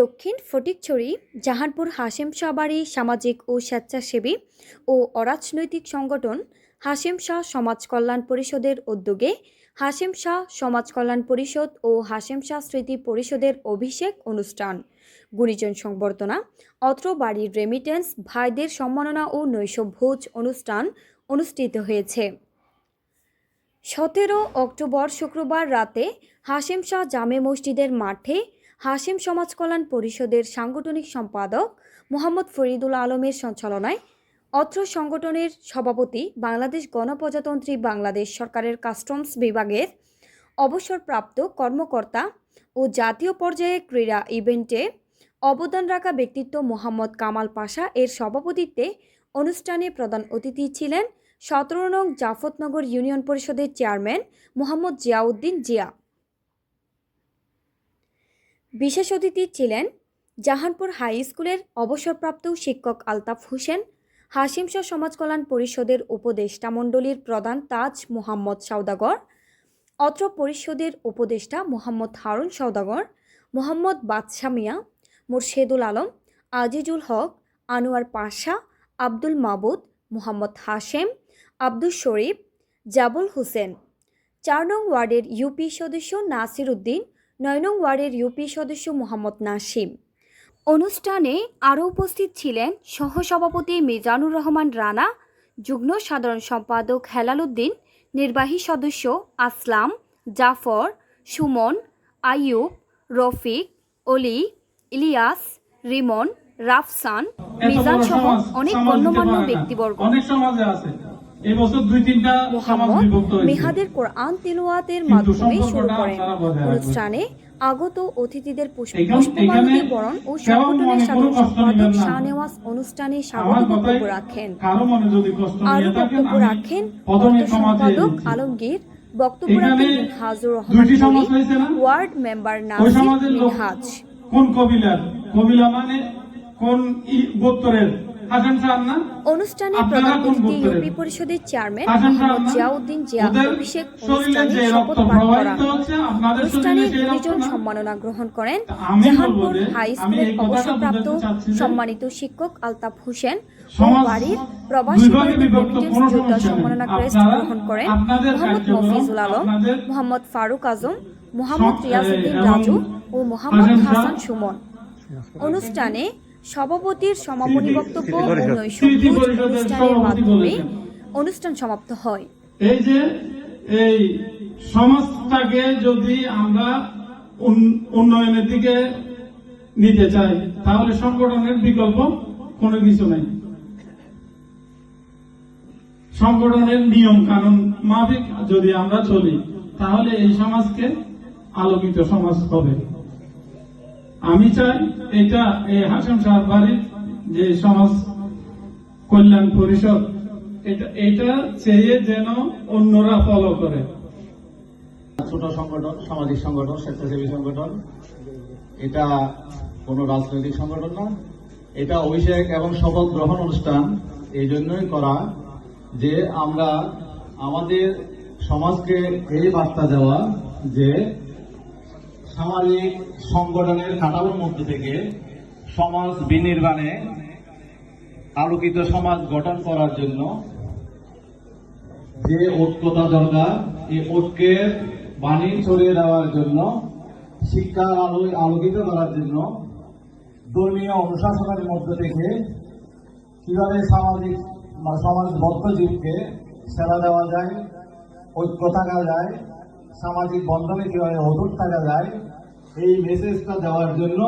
দক্ষিণ ফটিকছড়ি জাহানপুর হাশেম শাহ বাড়ি সামাজিক ও স্বেচ্ছাসেবী ও অরাজনৈতিক সংগঠন হাশেম শাহ সমাজ কল্যাণ পরিষদের উদ্যোগে হাশেম শাহ সমাজ কল্যাণ পরিষদ ও হাশেম শাহ স্মৃতি পরিষদের অভিষেক অনুষ্ঠান, গুণীজন সংবর্ধনা, অত্র বাড়ির রেমিটেন্স ভাইদের সম্মাননা ও নৈশভোজ অনুষ্ঠান অনুষ্ঠিত হয়েছে। 17 অক্টোবর শুক্রবার রাতে হাশেম শাহ জামে মসজিদের মাঠে হাশেম সমাজ কল্যাণ পরিষদের সাংগঠনিক সম্পাদক মোহাম্মদ ফরিদুল আলমের সঞ্চালনায় অত্র সংগঠনের সভাপতি বাংলাদেশ গণপ্রজাতন্ত্রী বাংলাদেশ সরকারের কাস্টমস বিভাগের অবসরপ্রাপ্ত কর্মকর্তা ও জাতীয় পর্যায়ে ক্রীড়া ইভেন্টে অবদান রাখা ব্যক্তিত্ব মোহাম্মদ কামাল পাশা এর সভাপতিত্বে অনুষ্ঠানে প্রধান অতিথি ছিলেন 17 নং জাফতনগর ইউনিয়ন পরিষদের চেয়ারম্যান মোহাম্মদ জিয়াউদ্দিন জিয়া। বিশেষ অতিথি ছিলেন জাহানপুর হাই স্কুলের অবসরপ্রাপ্ত শিক্ষক আলতাফ হোসেন, হাশেম শাহ সমাজ কল্যাণ পরিষদের উপদেষ্টা মণ্ডলীর প্রধান তাজ মোহাম্মদ সওদাগর, অত্র পরিষদের উপদেষ্টা মোহাম্মদ হারুন সওদাগর, মোহাম্মদ বাদশা মিয়া, মুর্শেদুল আলম, আজিজুল হক, আনোয়ার পাশা, আব্দুল মাবুদ, মোহাম্মদ হাশেম, আব্দুল শরীফ, জাবুল হোসেন, 4 নং ওয়ার্ডের ইউপি সদস্য নাসির উদ্দিন, 9 নং ওয়ার্ডের ইউপি সদস্য মোহাম্মদ নাসিম। অনুষ্ঠানে আরও উপস্থিত ছিলেন সহসভাপতি মিজানুর রহমান রানা, যুগ্ম সাধারণ সম্পাদক হেলাল উদ্দিন, নির্বাহী সদস্য আসলাম, জাফর, সুমন, আইয়ুব, রফিক, অলি, ইলিয়াস, রিমন, রাফসান, মিজান সহ অনেক গণ্যমান্য ব্যক্তিবর্গ। মোহাম্মদ মেহাদের কোরআন তিলাওয়াতের মাধ্যমে শুরু করেন। অনুষ্ঠানে আগত অতিথিদের পুষ্পমাল্য বরণ ও সংগঠনের সাধারণ সম্পাদক শাহনেওয়াজ অনুষ্ঠানে স্বাগত বক্তব্য রাখেন। আরও বক্তব্য রাখেন অর্থ সম্পাদক আলমগীর, বক্তব্য রাখেন মিনহাজুর রহমান, ওয়ার্ড মেম্বার নাসির মিনহাজ। অনুষ্ঠানে প্রধান অতিথি ইউপি পরিষদের চেয়ারম্যান মোহাম্মদ জিয়াউদ্দিন জিয়া অভিষেক অনুষ্ঠানে শপথ পাঠ করান। অনুষ্ঠানে গুণীজন সম্মাননা গ্রহণ করেন জাহানপুর হাই স্কুলের অবসরপ্রাপ্ত সম্মানিত শিক্ষক আলতাফ হোসেন ও বাড়ির প্রবাসী রেমিটেন্স যোদ্ধা সম্মাননা ক্রেস্ট গ্রহণ করেন মোহাম্মদ মফিজুল আলম, মোহাম্মদ ফারুক আজম, মোহাম্মদ রিয়াজউদ্দিন রাজু ও মোহাম্মদ হাসান সুমন। অনুষ্ঠানে সভাপতির সমাপনী বক্তব্য ও নৈশভোজ অনুষ্ঠানের মাধ্যমে অনুষ্ঠান সমাপ্ত হয়। এই যে এই সমাজটাকে যদি আমরা উন্নয়নের দিকে নিতে চাই, তাহলে সংগঠনের বিকল্প কোনো কিছু নেই। সংগঠনের নিয়ম কানুন মাফিক যদি আমরা চলি, তাহলে এই সমাজকে আলোকিত সমাজ হবে। আমি চাই এটা এই হাশেম শাহ বাড়ির যে সমাজ কল্যাণ পরিষদ, এটা চেয়ে যেন অন্যরা ফলো করে। ছোট সংগঠন, সামাজিক সংগঠন, স্বেচ্ছাসেবী সংগঠন, এটা কোনো রাজনৈতিক সংগঠন না। এটা অভিষেক এবং শপথ গ্রহণ অনুষ্ঠান এই জন্যই করা যে আমরা আমাদের সমাজকে এই বার্তা দেওয়া যে সামাজিক সংগঠনের কাঠামোর মধ্যে থেকে সমাজ বিনির্মাণে আলোকিত সমাজ গঠন করার জন্য যে ঐক্যতা দরকার, এই ঐক্যের বাণী ছড়িয়ে দেওয়ার জন্য, শিক্ষার আলোয় আলোকিত করার জন্য, ধর্মীয় অনুশাসনের মধ্যে থেকে কিভাবে সমাজবদ্ধ জীবকে সেবা দেওয়া যায়, ঐক্য থাকা যায়, সামাজিক বন্ধনে কিভাবে অটুট থাকা যায়, এই মেসেজটা দেওয়ার জন্য